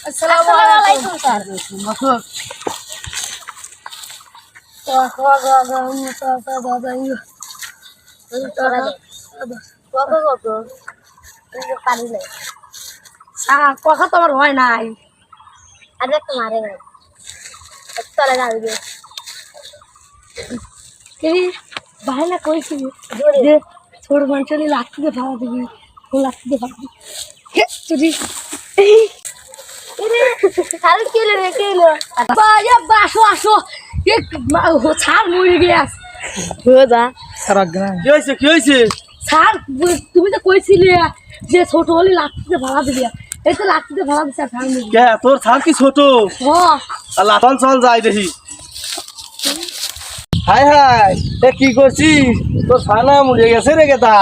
আসসালামু আলাইকুম স্যার। কথা তো আমার হয় নাই। আরে তোমারে নাই চলে যাবে ভাইলা কইছি যে ছোট মানুষের লাঠিতে ভাড়া দিবি লাঠিতে ভাড়া দিবি আসো ছাড় মরে গেছ কি হয়েছে স্যার তুমি তো কইছিলে যে ছোট হলে লাঠিতে ভাড়া দিবি এই তো লাঠিতে ভাড়া দিচ্ছে তোর ছাড় কি ছোট লাঠন চল যাই দেখি হাই হাই এ কি করছিস তোর ছানা মরে গেছে রে গেতা